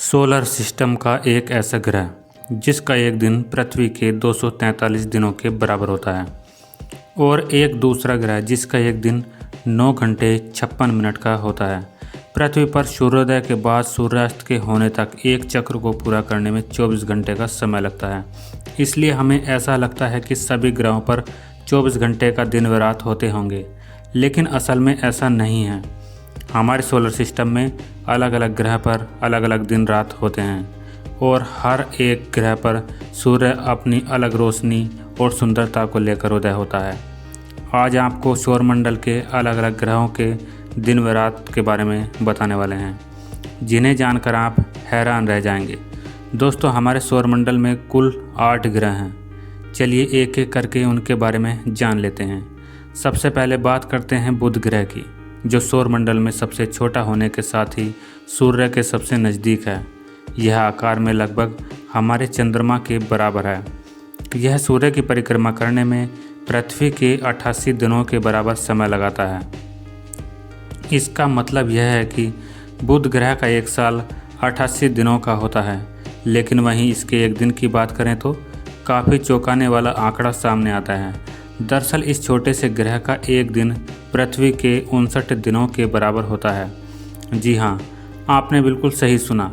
Solar system का एक ऐसा ग्रह जिसका एक दिन पृथ्वी के 243 दिनों के बराबर होता है और एक दूसरा ग्रह जिसका एक दिन 9 घंटे 56 मिनट का होता है। पृथ्वी पर सूर्योदय के बाद सूर्यास्त के होने तक एक चक्र को पूरा करने में 24 घंटे का समय लगता है। इसलिए हमें ऐसा लगता है कि सभी ग्रहों पर 24 घंटे का दिन व रात होते होंगे, लेकिन असल में ऐसा नहीं है। हमारे सोलर सिस्टम में अलग अलग ग्रह पर अलग अलग दिन रात होते हैं और हर एक ग्रह पर सूर्य अपनी अलग रोशनी और सुंदरता को लेकर उदय होता है। आज आपको सौरमंडल के अलग अलग ग्रहों के दिन व रात के बारे में बताने वाले हैं, जिन्हें जानकर आप हैरान रह जाएंगे। दोस्तों, हमारे सौरमंडल में कुल 8 ग्रह हैं। चलिए एक एक करके उनके बारे में जान लेते हैं। सबसे पहले बात करते हैं बुध ग्रह की, जो सौरमंडल में सबसे छोटा होने के साथ ही सूर्य के सबसे नज़दीक है। यह आकार में लगभग हमारे चंद्रमा के बराबर है। यह सूर्य की परिक्रमा करने में पृथ्वी के 88 दिनों के बराबर समय लगाता है। इसका मतलब यह है कि बुध ग्रह का एक साल 88 दिनों का होता है, लेकिन वहीं इसके एक दिन की बात करें तो काफ़ी चौंकाने वाला आंकड़ा सामने आता है। दरअसल इस छोटे से ग्रह का एक दिन पृथ्वी के 59 दिनों के बराबर होता है। जी हाँ, आपने बिल्कुल सही सुना।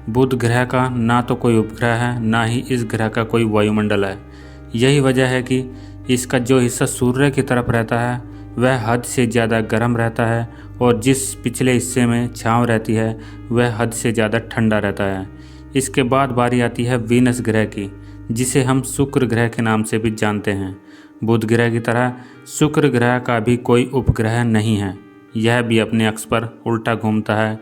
बुध ग्रह का ना तो कोई उपग्रह है, ना ही इस ग्रह का कोई वायुमंडल है। यही वजह है कि इसका जो हिस्सा सूर्य की तरफ रहता है वह हद से ज़्यादा गर्म रहता है और जिस पिछले हिस्से में छांव रहती है वह हद से ज़्यादा ठंडा रहता है। इसके बाद बारी आती है वीनस ग्रह की, जिसे हम शुक्र ग्रह के नाम से भी जानते हैं। बुध ग्रह की तरह शुक्र ग्रह का भी कोई उपग्रह नहीं है। यह भी अपने अक्ष पर उल्टा घूमता है,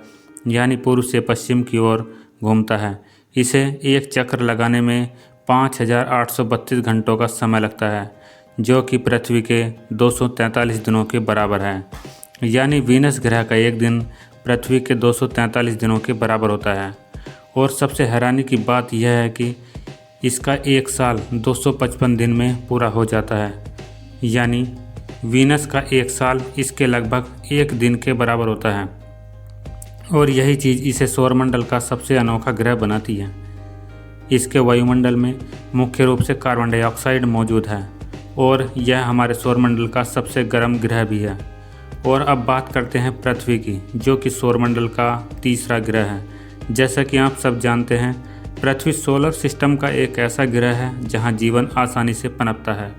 यानी पूर्व से पश्चिम की ओर घूमता है। इसे एक चक्र लगाने में 5832 घंटों का समय लगता है, जो कि पृथ्वी के 243 दिनों के बराबर है। यानी वीनस ग्रह का एक दिन पृथ्वी के 243 दिनों के बराबर होता है। और सबसे हैरानी की बात यह है कि इसका एक साल 255 दिन में पूरा हो जाता है। यानी वीनस का एक साल इसके लगभग एक दिन के बराबर होता है और यही चीज़ इसे सौरमंडल का सबसे अनोखा ग्रह बनाती है। इसके वायुमंडल में मुख्य रूप से कार्बन डाइऑक्साइड मौजूद है और यह हमारे सौरमंडल का सबसे गर्म ग्रह भी है। और अब बात करते हैं पृथ्वी की, जो कि सौरमंडल का तीसरा ग्रह है। जैसा कि आप सब जानते हैं, पृथ्वी सोलर सिस्टम का एक ऐसा ग्रह है जहां जीवन आसानी से पनपता है।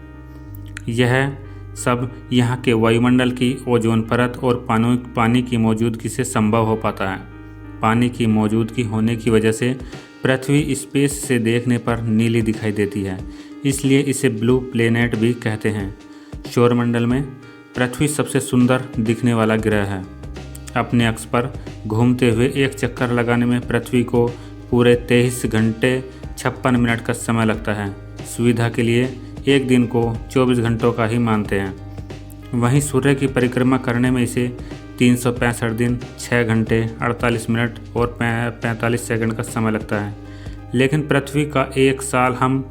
यह सब यहाँ के वायुमंडल की ओजोन परत और पानी की मौजूदगी से संभव हो पाता है। पानी की मौजूदगी होने की वजह से पृथ्वी स्पेस से देखने पर नीली दिखाई देती है, इसलिए इसे ब्लू प्लेनेट भी कहते हैं। सौरमंडल में पृथ्वी सबसे सुंदर दिखने वाला ग्रह है। अपने अक्ष पर घूमते हुए एक चक्कर लगाने में पृथ्वी को पूरे 23 घंटे 56 मिनट का समय लगता है। सुविधा के लिए एक दिन को 24 घंटों का ही मानते हैं। वहीं सूर्य की परिक्रमा करने में इसे 365 दिन 6 घंटे 48 मिनट और 45 सेकंड का समय लगता है। लेकिन पृथ्वी का एक साल हम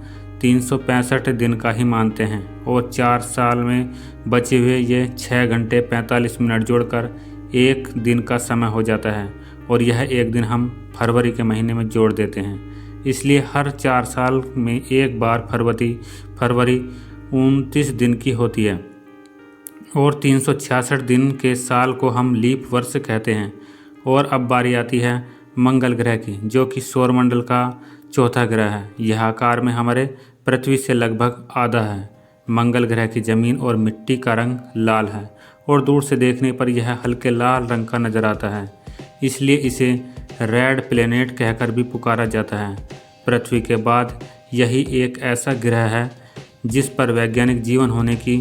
365 दिन का ही मानते हैं और 4 साल में बचे हुए ये 6 घंटे 45 मिनट जोड़कर एक दिन का समय हो जाता है और यह एक दिन हम फरवरी के महीने में जोड़ देते हैं। इसलिए हर 4 साल में एक बार फरवरी 29 दिन की होती है और 366 दिन के साल को हम लीप वर्ष कहते हैं। और अब बारी आती है मंगल ग्रह की, जो कि सौरमंडल का चौथा ग्रह है। यह आकार में हमारे पृथ्वी से लगभग आधा है। मंगल ग्रह की ज़मीन और मिट्टी का रंग लाल है और दूर से देखने पर यह हल्के लाल रंग का नज़र आता है, इसलिए इसे रेड प्लेनेट कहकर भी पुकारा जाता है। पृथ्वी के बाद यही एक ऐसा ग्रह है जिस पर वैज्ञानिक जीवन होने की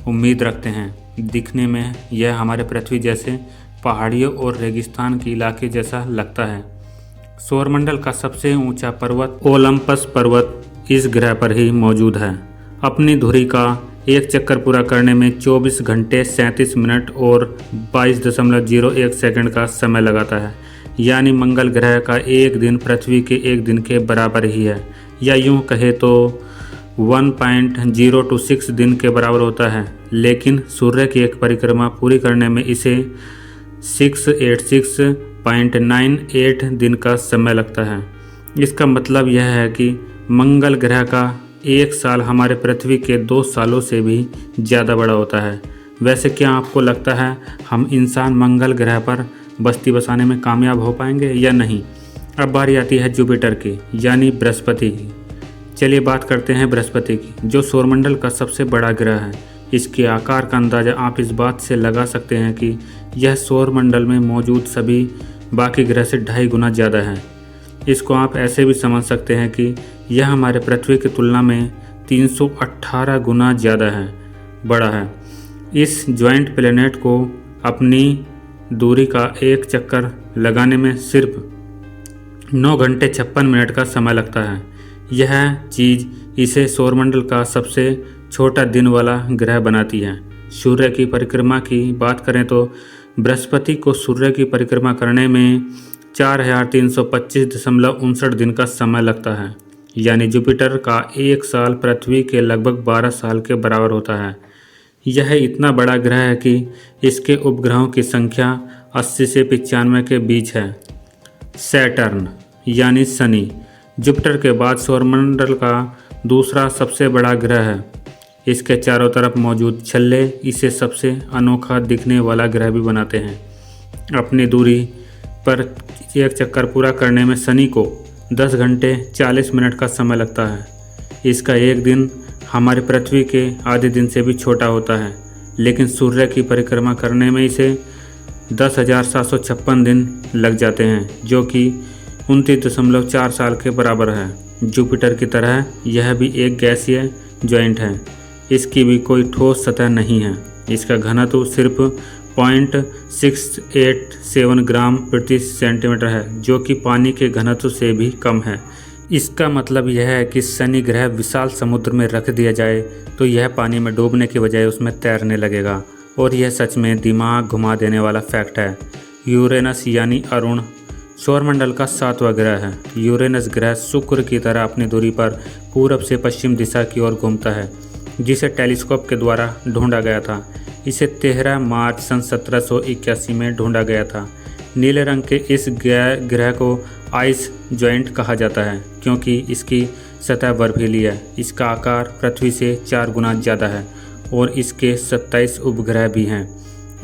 उम्मीद रखते हैं। दिखने में यह हमारे पृथ्वी जैसे पहाड़ियों और रेगिस्तान के इलाके जैसा लगता है। सौरमंडल का सबसे ऊंचा पर्वत ओलंपस पर्वत इस ग्रह पर ही मौजूद है। अपनी धुरी का एक चक्कर पूरा करने में 24 घंटे 37 मिनट और 22.01 सेकंड का समय लगाता है। यानी मंगल ग्रह का एक दिन पृथ्वी के एक दिन के बराबर ही है, या यूं कहे तो 1.026 दिन के बराबर होता है। लेकिन सूर्य की एक परिक्रमा पूरी करने में इसे 0.98 दिन का समय लगता है। इसका मतलब यह है कि मंगल ग्रह का एक साल हमारे पृथ्वी के 2 सालों से भी ज़्यादा बड़ा होता है। वैसे क्या आपको लगता है हम इंसान मंगल ग्रह पर बस्ती बसाने में कामयाब हो पाएंगे या नहीं? अब बारी आती है जुपिटर की, यानी बृहस्पति की। चलिए बात करते हैं बृहस्पति की, जो सौरमंडल का सबसे बड़ा ग्रह है। इसके आकार का अंदाज़ा आप इस बात से लगा सकते हैं कि यह सौरमंडल में मौजूद सभी बाकी ग्रह से 2.5 गुना ज़्यादा है। इसको आप ऐसे भी समझ सकते हैं कि यह हमारे पृथ्वी की तुलना में 318 गुना ज़्यादा बड़ा है। इस ज्वाइंट प्लैनेट को अपनी दूरी का एक चक्कर लगाने में सिर्फ 9 घंटे 56 मिनट का समय लगता है। यह चीज़ इसे सौरमंडल का सबसे छोटा दिन वाला ग्रह बनाती है। सूर्य की परिक्रमा की बात करें तो बृहस्पति को सूर्य की परिक्रमा करने में 4325.59 दिन का समय लगता है, यानी जुपिटर का एक साल पृथ्वी के लगभग 12 साल के बराबर होता है। यह इतना बड़ा ग्रह है कि इसके उपग्रहों की संख्या 80 से 95 के बीच है। सैटर्न यानी शनि जुपिटर के बाद सौरमंडल का दूसरा सबसे बड़ा ग्रह है। इसके चारों तरफ मौजूद छल्ले इसे सबसे अनोखा दिखने वाला ग्रह भी बनाते हैं। अपनी दूरी पर एक चक्कर पूरा करने में शनि को 10 घंटे 40 मिनट का समय लगता है। इसका एक दिन हमारी पृथ्वी के आधे दिन से भी छोटा होता है, लेकिन सूर्य की परिक्रमा करने में इसे 10,756 दिन लग जाते हैं, जो कि 29.4 साल के बराबर है। जुपिटर की तरह यह भी एक गैसीय ज्वाइंट है। इसकी भी कोई ठोस सतह नहीं है। इसका घनत्व सिर्फ 0.687 ग्राम प्रति सेंटीमीटर है, जो कि पानी के घनत्व से भी कम है। इसका मतलब यह है कि शनि ग्रह विशाल समुद्र में रख दिया जाए तो यह पानी में डूबने के बजाय उसमें तैरने लगेगा, और यह सच में दिमाग घुमा देने वाला फैक्ट है। यूरेनस यानी अरुण सौरमंडल का 7वां ग्रह है। यूरेनस ग्रह शुक्र की तरह अपनी दूरी पर पूरब से पश्चिम दिशा की ओर घूमता है, जिसे टेलीस्कोप के द्वारा ढूंढा गया था। इसे 13 मार्च सन 1781 में ढूंढा गया था। नीले रंग के इस ग्रह को आइस ज्वाइंट कहा जाता है, क्योंकि इसकी सतह बर्फीली है। इसका आकार पृथ्वी से 4 गुना ज़्यादा है और इसके 27 उपग्रह भी हैं।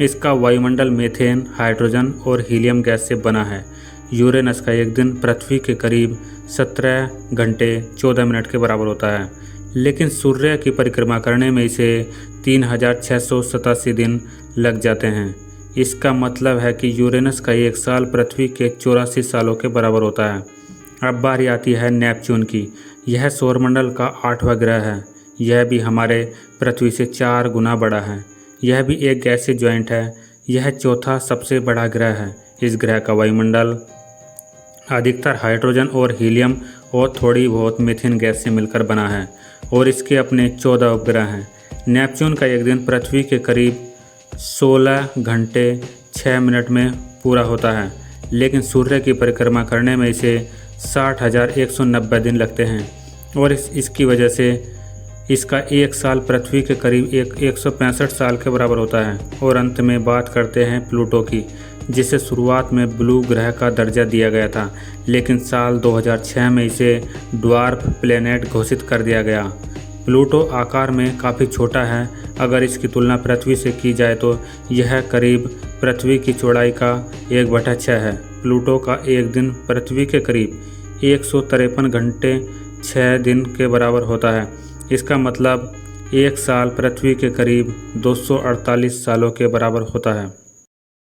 इसका वायुमंडल मीथेन, हाइड्रोजन और हीलियम गैस से बना है। यूरेनस का एक दिन पृथ्वी के करीब 17 घंटे 14 मिनट के बराबर होता है, लेकिन सूर्य की परिक्रमा करने में इसे 3687 दिन लग जाते हैं। इसका मतलब है कि यूरेनस का एक साल पृथ्वी के 84 सालों के बराबर होता है। अब बारी आती है नेपच्यून की। यह सौरमंडल का 8वां ग्रह है। यह भी हमारे पृथ्वी से 4 गुना बड़ा है। यह भी एक गैसीय ज्वाइंट है। यह चौथा सबसे बड़ा ग्रह है। इस ग्रह का वायुमंडल अधिकतर हाइड्रोजन और हीलियम और थोड़ी बहुत मीथेन गैस से मिलकर बना है, और इसके अपने 14 उपग्रह हैं। नेपच्यून का एक दिन पृथ्वी के करीब 16 घंटे 6 मिनट में पूरा होता है, लेकिन सूर्य की परिक्रमा करने में इसे 60,190 दिन लगते हैं, और इसकी वजह से इसका एक साल पृथ्वी के करीब 165 साल के बराबर होता है। और अंत में बात करते हैं प्लूटो की, जिसे शुरुआत में ब्लू ग्रह का दर्जा दिया गया था, लेकिन साल 2006 में इसे ड्वार्फ प्लैनेट घोषित कर दिया गया। प्लूटो आकार में काफ़ी छोटा है। अगर इसकी तुलना पृथ्वी से की जाए तो यह करीब पृथ्वी की चौड़ाई का 1/6 है। प्लूटो का एक दिन पृथ्वी के करीब 153 घंटे 6 दिन के बराबर होता है। इसका मतलब एक साल पृथ्वी के करीब 248 सालों के बराबर होता है।